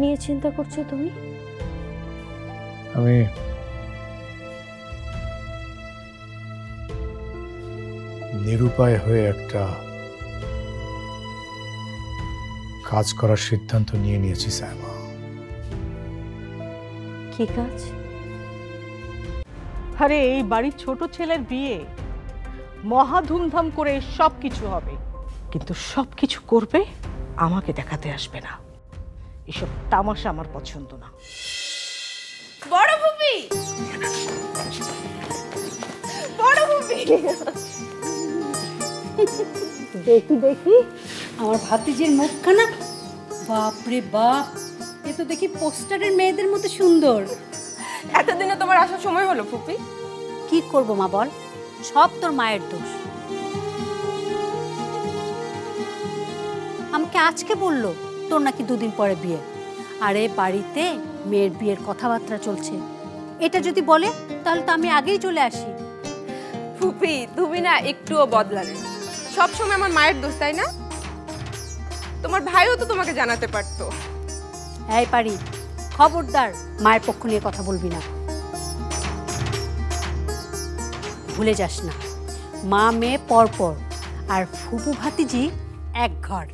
নিয়ে চিন্তা করছো তুমি? আমি নিরুপায় হয়ে একটা কাজ করার সিদ্ধান্ত নিয়েছি সাইমা। কি কাজ? আরে এই বাড়ির ছোট ছেলের বিয়ে, মহা ধুমধাম করে সবকিছু হবে, কিন্তু সবকিছু করবে আমাকে দেখাতে আসবে না। এসব তামাশা আমার পছন্দ না। বড় ফুপি, বড় ফুপি, দেখি দেখি আমার ভাতিজির মুখখানা, বাপরে বাপ, এ তো দেখি পোস্টারের মেয়েদের মতো সুন্দর। এতদিনে তোমার আসার সময় হলো ফুপি? কি করব মা বল, সব তোর মায়ের দোষ। আমাকে আজকে বললো তোর নাকি 2 দিন পরে বিয়ে। আরে বাড়িতে মেয়ের বিয়ের কথাবার্তা চলছে, এটা যদি বলে তাহলে তো আমি আগেই চলে আসি। ফুপি তুমি না একটুও বদলালে, সবসময় আমার মায়ের দোষ, তাই না? তোমার ভাইও তো তোমাকে জানাতে পারতো। এই পারি, খবরদার মায়ের পক্ষ নিয়ে কথা বলবি না। ভুলে যাস না, মা মেয়ে পরপর, আর ফুপু ভাতিজি এক ঘর।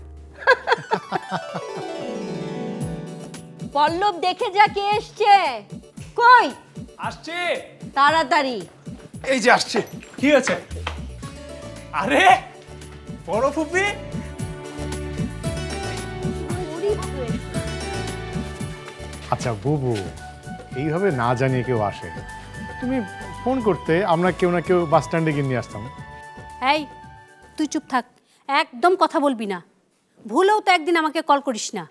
পল্লব দেখে যা কে এসছে। কই আসছে? তাড়াতাড়ি। এই যে আসছে। কি হয়েছে? আরে বড় ফুপি, আচ্ছা বুবু, এইভাবে না জানিয়ে কেউ আসে? তুমি ফোন করতে, আমরা কেউ না কেউ বাস স্ট্যান্ডে গিয়ে নিয়ে আসতাম। এই তুই চুপ থাক, একদম কথা বলবি না। ভুলেও তো একদিন আমাকে কল করিস না।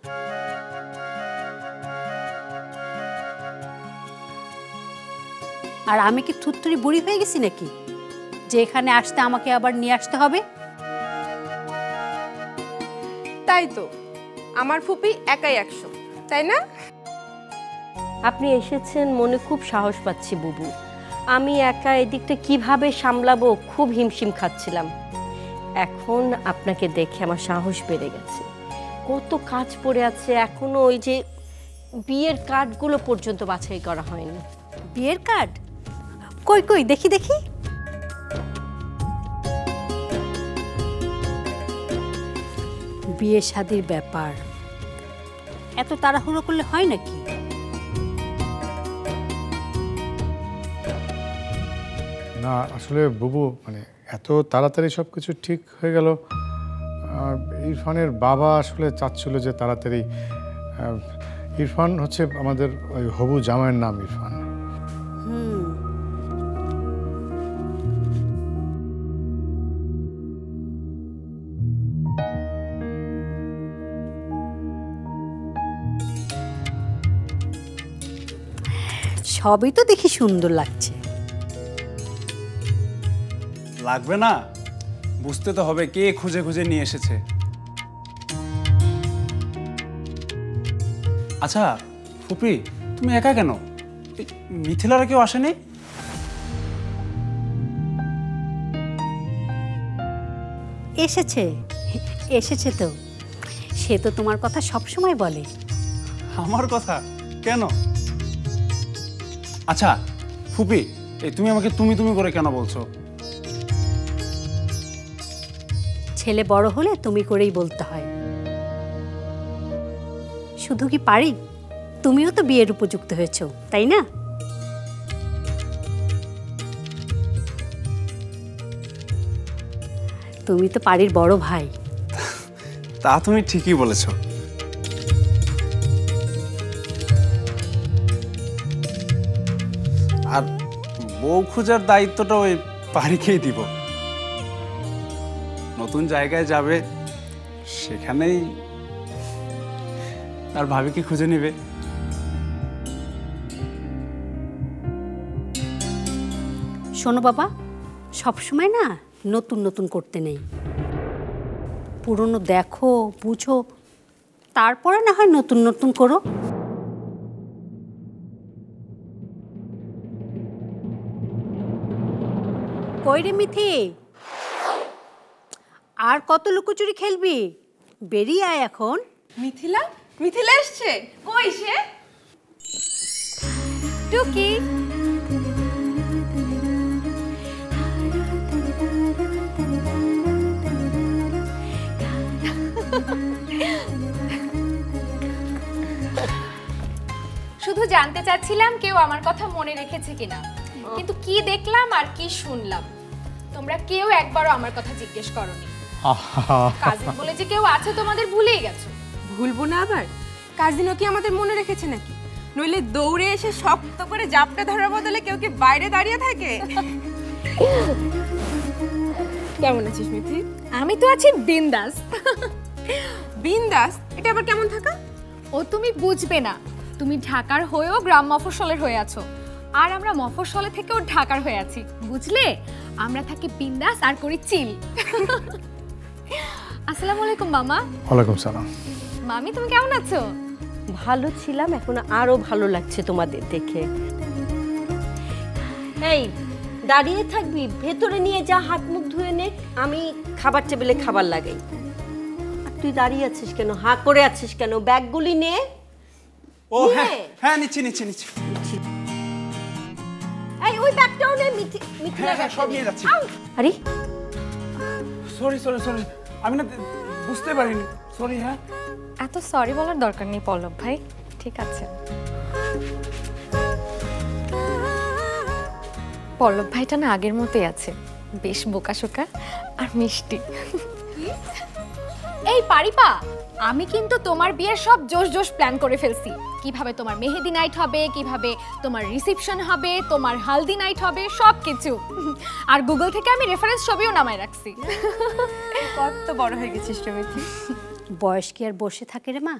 আর আমি কি থুতথুরি বুড়ি হয়ে গেছি নাকি যে এখানে আসতে আমাকে আবার নিয়ে আসতে হবে? তাই তো, আমার ফুপি একাই 100, তাই না? আপনি এসেছেন মনে খুব সাহস পাচ্ছি বুবু। আমি একা এদিকটা কিভাবে সামলাবো খুব হিমশিম খাচ্ছিলাম। এখন আপনাকে দেখে আমার সাহস বেড়ে গেছে। কত কাজ পড়ে আছে এখনো, ওই যে বিয়ের কার্ডগুলো পর্যন্ত বাছাই করা হয়নি। বিয়ের কার্ড? কই কই দেখি দেখি। বিয়ে শাদির ব্যাপার, এত তাড়াহুড়ো করলে হয় নাকি? না আসলে বুবু, মানে এত তাড়াতাড়ি সব কিছু ঠিক হয়ে গেল। ইরফানের বাবা আসলে চাচ্ছিল যে তাড়াতাড়ি। ইরফান হচ্ছে আমাদের ওই হবু জামাইয়ের নাম ইরফান। সবই তো দেখি সুন্দর লাগছে। লাগবে না? বুঝতে তো হবে কে খুঁজে খুঁজে নিয়ে এসেছে। আচ্ছা ফুপি, তুমি একা কেন? মিথিলারা কেউ আসেনি? এসেছে এসেছে তো, সে তো তোমার কথা সবসময় বলে। আমার কথা কেন? আচ্ছা ফুপি, এই তুমি আমাকে তুমি তুমি করে কেন বলছো? ছেলে বড় হলে তুমি করেই বলতে হয়। শুধু কি পারি, তুমিও তো বিয়ের উপযুক্ত হয়েছো, তাই না? তুমি তো পারির বড় ভাই। তা তুমি ঠিকই বলেছো। আর বউ খোঁজার দায়িত্বটা ওই পারিকেই দিব। নতুন জায়গায় যাবে, সেখানেই আর ভাবিকে খুঁজে নেবে। শোনো বাবা, সবসময় না নতুন নতুন করতে নেই। পুরনো দেখো, বুঝো, তারপরে না হয় নতুন নতুন করো। কই রে মিথি, আর কত লুকোচুরি খেলবি? বেরিয়ে আয় এখন। মিথিলা, মিথিলা এসছে? কই সে? টুকি শুধু জানতে চাচ্ছিলাম কেউ আমার কথা মনে রেখেছে কিনা, কিন্তু কি দেখলাম আর কি শুনলাম তোমরা কেউ একবারও আমার কথা জিজ্ঞেস করোনি। কাজিন বলে যে কেউ আছে তোমাদের ভুলেই গেছো। ভুলবো না আবার? কাজিনও কি আমাদের মনে রেখেছে নাকি? নইলে দৌড়ে এসে শক্ত করে জাপটা ধরার বদলে কেউ কি বাইরে দাঁড়িয়ে থাকে? কেমন আছিস মিথি? আমি তো আছি বিন্দাস। বিন্দাস? এটা আবার কেমন থাকা? ও তুমি বুঝবে না, তুমি ঢাকার হয়েও গ্রাম মফস্বলের হয়ে আছো, আর আমরা মফস্বলে থেকেও ঢাকার হয়ে আছি, বুঝলে? আমরা থাকি বিন্দাস আর করি চিল। আসসালামু আলাইকুম মামা। ওয়ালাইকুম সালাম। মামি তুমি কেমন আছো? ভালো ছিলাম, এখন আরো ভালো লাগছে তোমাদের দেখে। এই দাঁড়িয়ে থাকবি? ভেতরে নিয়ে যা, হাত মুখ ধুয়ে নে, আমি খাবার টেবিলে খাবার লাগাই। আর তুই দাঁড়িয়ে আছিস কেন, হাঁ করে আছিস কেন? ব্যাগগুলি নে। ও হ্যাঁ হ্যাঁ, নিচ্ছি নিচ্ছি নিচ্ছি। এই ওই ব্যাগটাও নে, মিথিলা হ্যাঁ, সব নিয়ে যাচ্ছি। আরে সরি সরি সরি, আমি না বুঝতে পারিনি, সরি। হ্যাঁ, এত সরি বলার দরকার নেই পল্লব ভাই, ঠিক আছে। পল্লব ভাইটা না আগের মতোই আছে, বেশ বোকাশোকা আর মিষ্টি। এই পারিপা, আমি কিন্তু তোমার বিয়ের সব জোশ জোশ প্ল্যান করে ফেলছি। কিভাবে তোমার মেহেদি নাইট হবে, কিভাবে তোমার রিসেপশন হবে, তোমার হালদি নাইট হবে, সব কিছু। আর গুগল থেকে আমি রেফারেন্স ছবিও নামায় রাখছি। কত বড় হয়ে গেছিস রে মিথি। বয়স কি আর বসে থাকে রে মা?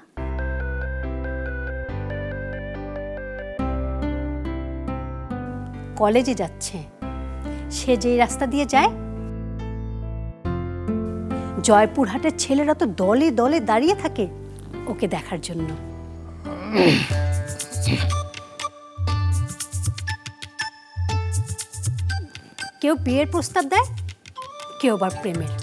কলেজে যাচ্ছে, সে যেই রাস্তা দিয়ে যায়, জয়পুরহাটের ছেলেরা তো দলে দলে দাঁড়িয়ে থাকে ওকে দেখার জন্য। কেউ বিয়ের প্রস্তাব দেয়, কেউ আবার প্রেমের।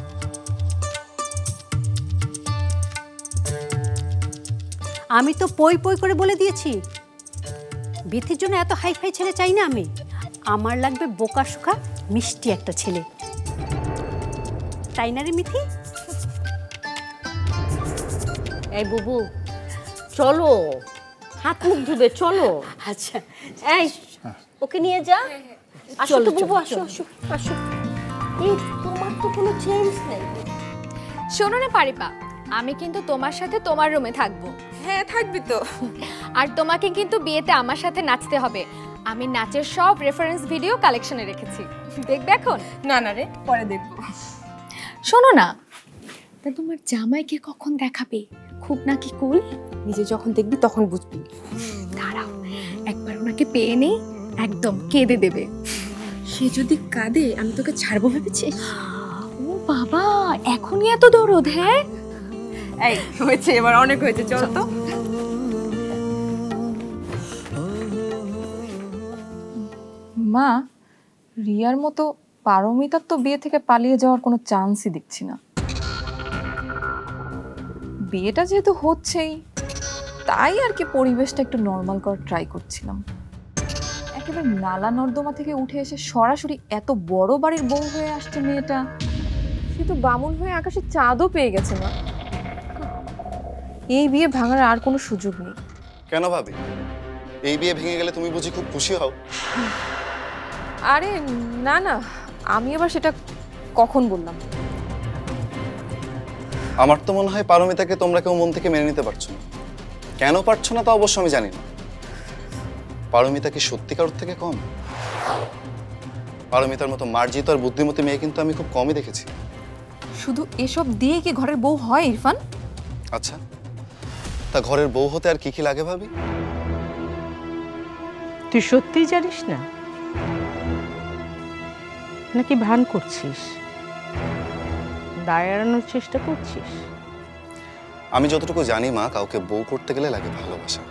আমি তো পই পই করে বলে দিয়েছি, বিথির জন্য এত হাই ফাই ছেলে চাই না আমি, আমার লাগবে বোকা শোকা মিষ্টি একটা ছেলে। তাই না রে মিথি? এই বুবু চলো, হাত মুখ ধুবে, চলো। আচ্ছা এই ওকে নিয়ে যা। আসো চলো, তো বুবু, চলো, আসো চলো। আসো আসো। এই তোমার তো কোনো চেঞ্জ নেই। শোনো না পারিপা, আমি কিন্তু তোমার সাথে তোমার রুমে থাকবো। হ্যাঁ থাকবি তো। আর তোমাকে কিন্তু বিয়েতে আমার সাথে নাচতে হবে। আমি নাচের সব রেফারেন্স ভিডিও কালেকশনে রেখেছি, দেখবে এখন? না না রে, পরে দেখবো। শোনো না, তা তোমার জামাইকে কখন দেখাবে? খুব নাকি কুল? নিজে যখন দেখবি তখন বুঝবি। দাঁড়াও, একবার ওনাকে পেয়ে নেই, একদম কেঁদে দেবে। সে যদি কাঁদে আমি তোকে ছাড়বো ভেবেছিস? ও বাবা, এখনই এত দরদ? হ্যাঁ এই হয়েছে, এবার অনেক হয়েছে, চল তো। মা, রিয়ার মতো পারমিতার তো বিয়ে থেকে পালিয়ে যাওয়ার কোনো চান্সই দেখছি না। বিয়েটা যেহেতু হচ্ছেই, তাই আর কি পরিবেশটা একটু নর্মাল করার ট্রাই করছিলাম। একেবারে নালা নর্দমা থেকে উঠে এসে সরাসরি এত বড় বাড়ির বউ হয়ে আসছে মেয়েটা। সে তো বামুন হয়ে আকাশে চাঁদও পেয়ে গেছে না। এই বিয়ে ভাঙার আর কোনো সুযোগ নেই। কেন ভাবি, এই বিয়ে ভেঙে গেলে তুমি বুঝি খুব খুশি হও? আরে না না, আমি আবার সেটা কখন বললাম? আমার তো মনে হয় পারমিতাকে তোমরা কেউ মন থেকে মেনে নিতে পারছো না। কেন পারছো না তা অবশ্য আমি জানি না। পারমিতা কি সত্যিকার থেকে কম? পারমিতার মতো মার্জিত আর বুদ্ধিমতী মেয়ে কিন্তু আমি খুব কমই দেখেছি। শুধু এসব দিয়ে কি ঘরের বউ হয় ইরফান? আচ্ছা, তা ঘরের বউ হতে আর কি কি লাগে ভাবি? তুই সত্যিই জানিস না নাকি ভান করছিস, দায় এড়ানোর চেষ্টা করছিস? আমি যতটুকু জানি মা, কাউকে বউ করতে গেলে লাগে ভালোবাসা,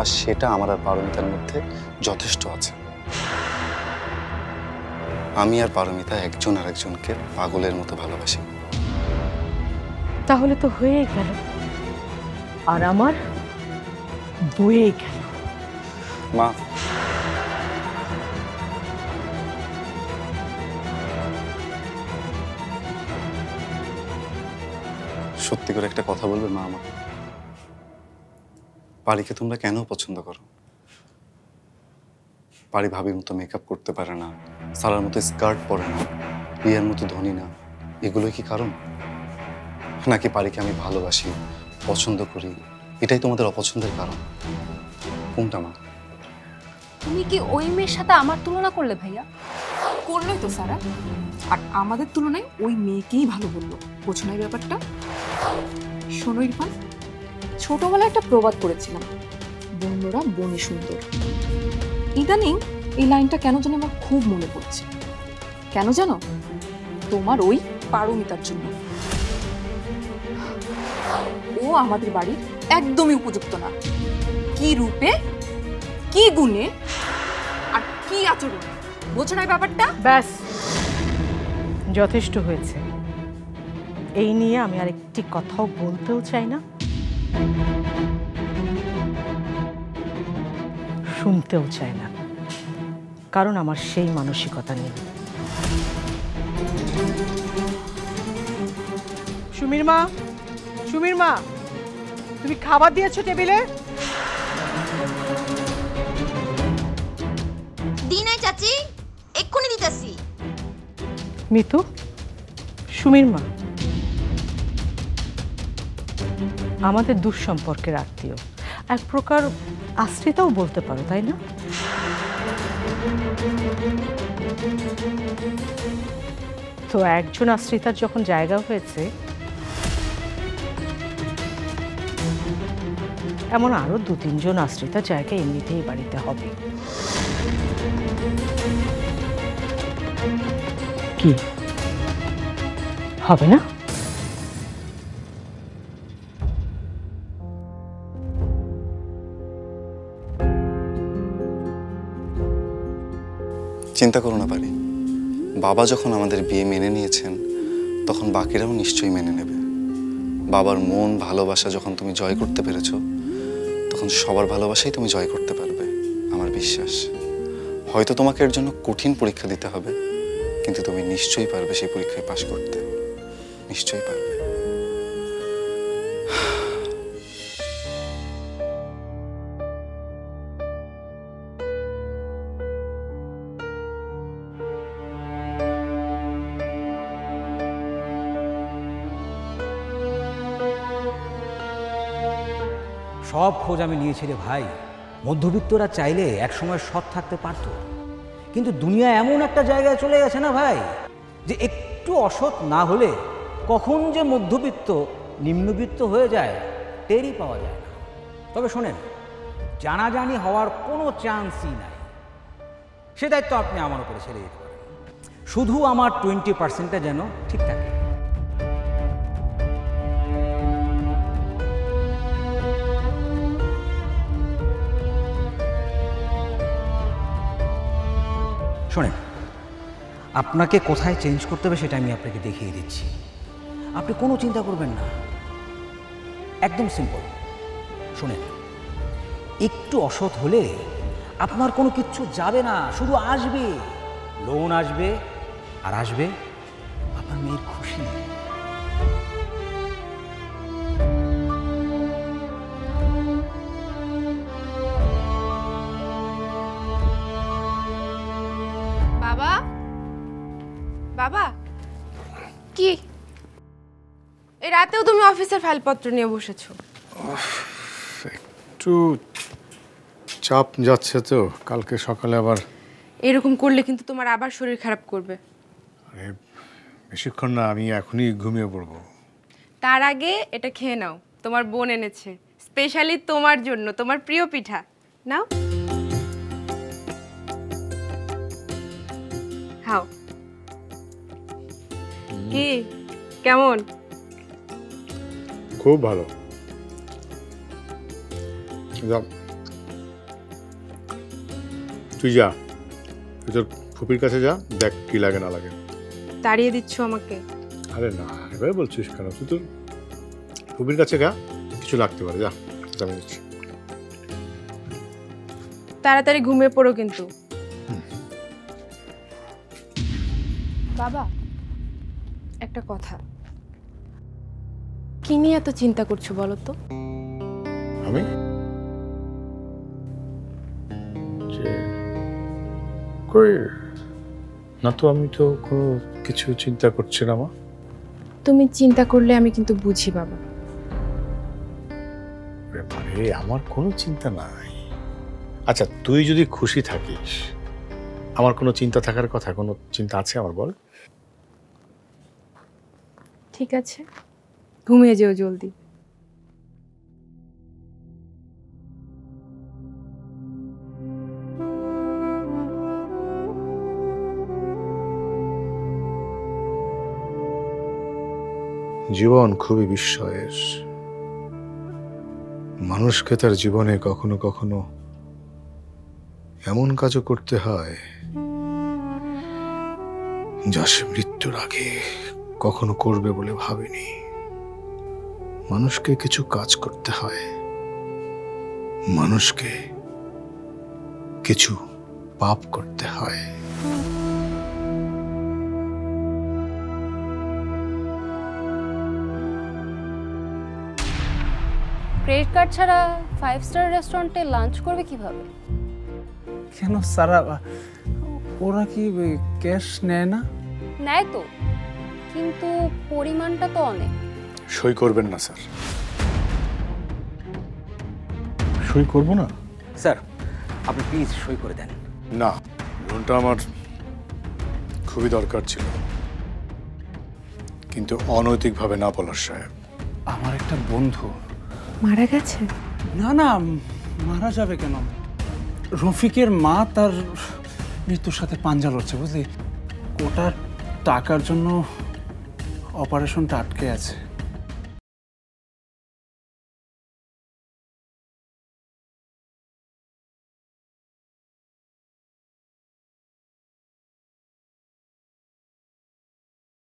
আর সেটা আমার আর পারমিতার মধ্যে যথেষ্ট আছে। আমি আর পারমিতা একজন আরেকজনকে পাগলের মতো ভালোবাসি। তাহলে তো হয়ে গেল, আর আমার বয়ে গেল। মা, সত্যি করে একটা কথা বলবে মা আমাকে? পারিকে তোমরা কেন পছন্দ করো? পারি ভাবির মতো মেকআপ করতে পারে না, সারার মতো স্কার্ট পরে না, রিয়ার মতো ধনী না, এগুলোই কি কারণ? নাকি পারিকে আমি ভালোবাসি, পছন্দ করি, এটাই তোমাদের অপছন্দের কারণ? কোনটা মা? তুমি কি ওই মেয়ের সাথে আমার তুলনা করলে ভাইয়া? করলোই তো সারা। আর আমাদের তুলনায় ওই মেয়েকেই ভালো বললো। বোঝো না এই ব্যাপারটা? শোনো ইরফান, ছোটবেলায় একটা প্রবাদ পড়েছিলাম, বন্ধুরা বনে সুন্দর। ইদানিং এই লাইনটা কেন জানি আমার খুব মনে পড়ছে। কেন জানো? তোমার ওই পারমিতার জন্য। ও আমাদের বাড়ির একদমই উপযুক্ত না। কি রূপে, কি গুণে, আর কি আচরণ, বোঝো না ব্যাপারটা? ব্যাস, যথেষ্ট হয়েছে। এই নিয়ে আমি আর একটি কথাও বলতেও চাই না, শুনতেও চাই না, কারণ আমার সেই মানসিকতা নেই। সুমির মা, সুমির মা, তুমি খাবার দিয়েছো টেবিলে? দিনাই চাচি, এক্ষুনি দিতেছি। মিতু, সুমির মা আমাদের দুঃসম্পর্কের আত্মীয়, এক প্রকার আশ্রিতাও বলতে পারো, তাই না? তো একজন আশ্রিতার যখন জায়গা হয়েছে, এমন আরো 2-3 জন আশ্রিতার জায়গা এমনিতেই বাড়িতে হবে। কি হবে না? চিন্তা করো না পারি, বাবা যখন আমাদের বিয়ে মেনে নিয়েছেন তখন বাকিরাও নিশ্চয়ই মেনে নেবে। বাবার মন ভালোবাসা যখন তুমি জয় করতে পেরেছো, তখন সবার ভালোবাসাই তুমি জয় করতে পারবে, আমার বিশ্বাস। হয়তো তোমাকে এর জন্য কঠিন পরীক্ষা দিতে হবে, কিন্তু তুমি নিশ্চয়ই পারবে সেই পরীক্ষায় পাশ করতে, নিশ্চয়ই পারবে। সব খোঁজ আমি নিয়েছি রে ভাই। মধ্যবিত্তরা চাইলে একসময় সৎ থাকতে পারত, কিন্তু দুনিয়া এমন একটা জায়গায় চলে গেছে না ভাই, যে একটু অসৎ না হলে কখন যে মধ্যবিত্ত নিম্নবিত্ত হয়ে যায় টেরই পাওয়া যায় না। তবে শোনেন, জানাজানি হওয়ার কোনো চান্সই নাই, সে দায়িত্ব আপনি আমার উপরে ছেড়ে দিতে পারেন। শুধু আমার 20%টা যেন ঠিক থাকে। শোনেন, আপনাকে কোথায় চেঞ্জ করতে হবে সেটা আমি আপনাকে দেখিয়ে দিচ্ছি। আপনি কোনো চিন্তা করবেন না, একদম সিম্পল। শোনেন, একটু অসৎ হলে আপনার কোনো কিচ্ছু যাবে না, শুধু আসবে, লোন আসবে, আর আসবে আপনার মেয়ের খুশি। বাবা, বাবা, কি এই রাতেও তুমি অফিসের ফাইলপত্র নিয়ে বসেছো? একটু চাপ যাচ্ছে তো, কালকে সকালে আবার। এরকম করলে কিন্তু তোমার আবার শরীর খারাপ করবে। আরে বেশিক্ষণ না, আমি এখনই ঘুমিয়ে পড়বো। তার আগে এটা খেয়ে নাও, তোমার বোন এনেছে স্পেশালি তোমার জন্য, তোমার প্রিয় পিঠা। নাও, খাও। কি কেমন? খুব ভালো। যা, তুই যা, তুই তোর ফুপির কাছে যা, দেখ কি লাগে না লাগে। তাড়িয়ে দিচ্ছ আমাকে? আরে না, এভাবে বলছিস কেন? তুই তোর ফুপির কাছে গা, কিছু কিছু লাগতে পারে, যা আমি দিচ্ছি। তাড়াতাড়ি ঘুমিয়ে পড়ো কিন্তু। বাবা, একটা কথা, কি নিয়ে এত চিন্তা করছো বলো তো? আমি কই না তো, আমি তো কোনো কিছু চিন্তা করছি না মা। তুমি চিন্তা করলে আমি কিন্তু বুঝি বাবা। আরে আমার কোনো চিন্তা নাই। আচ্ছা তুই যদি খুশি থাকিস, আমার কোনো চিন্তা থাকার কথা, কোনো চিন্তা আছে আমার বল? ঠিক আছে, ঘুমিয়ে যেও জলদি। জীবন খুবই বিস্ময়ের। মানুষকে তার জীবনে কখনো কখনো এমন কাজও করতে হয় যা সে মৃত্যুর আগে কখনো করবে বলে ভাবেনি। মানুষকে কিছু কাজ করতে হয়, মানুষকে কিছু পাপ করতে হয়। ক্রেডিট কার্ড ছাড়া 5 স্টার রেস্টুরেন্টে লাঞ্চ করবে কিভাবে? কেন সারা, ওরা কি ক্যাশ নেয় না? নেয় তো, কিন্তু পরিমাণটা তো অনেক। সই করবেন না স্যার? সই করব না স্যার, আপনি প্লিজ সই করে দেন। না, লোনটা আমার খুবই দরকার ছিল, কিন্তু অনৈতিকভাবে না পলাশ সাহেব। আমার একটা বন্ধু মারা গেছে? না না, মারা যাবে কেন? রফিকের মা তার মৃত্যুর সাথে পাঞ্জা লড়ছে, বুঝলি? কোটা টাকার জন্য অপারেশনটা আটকে আছে।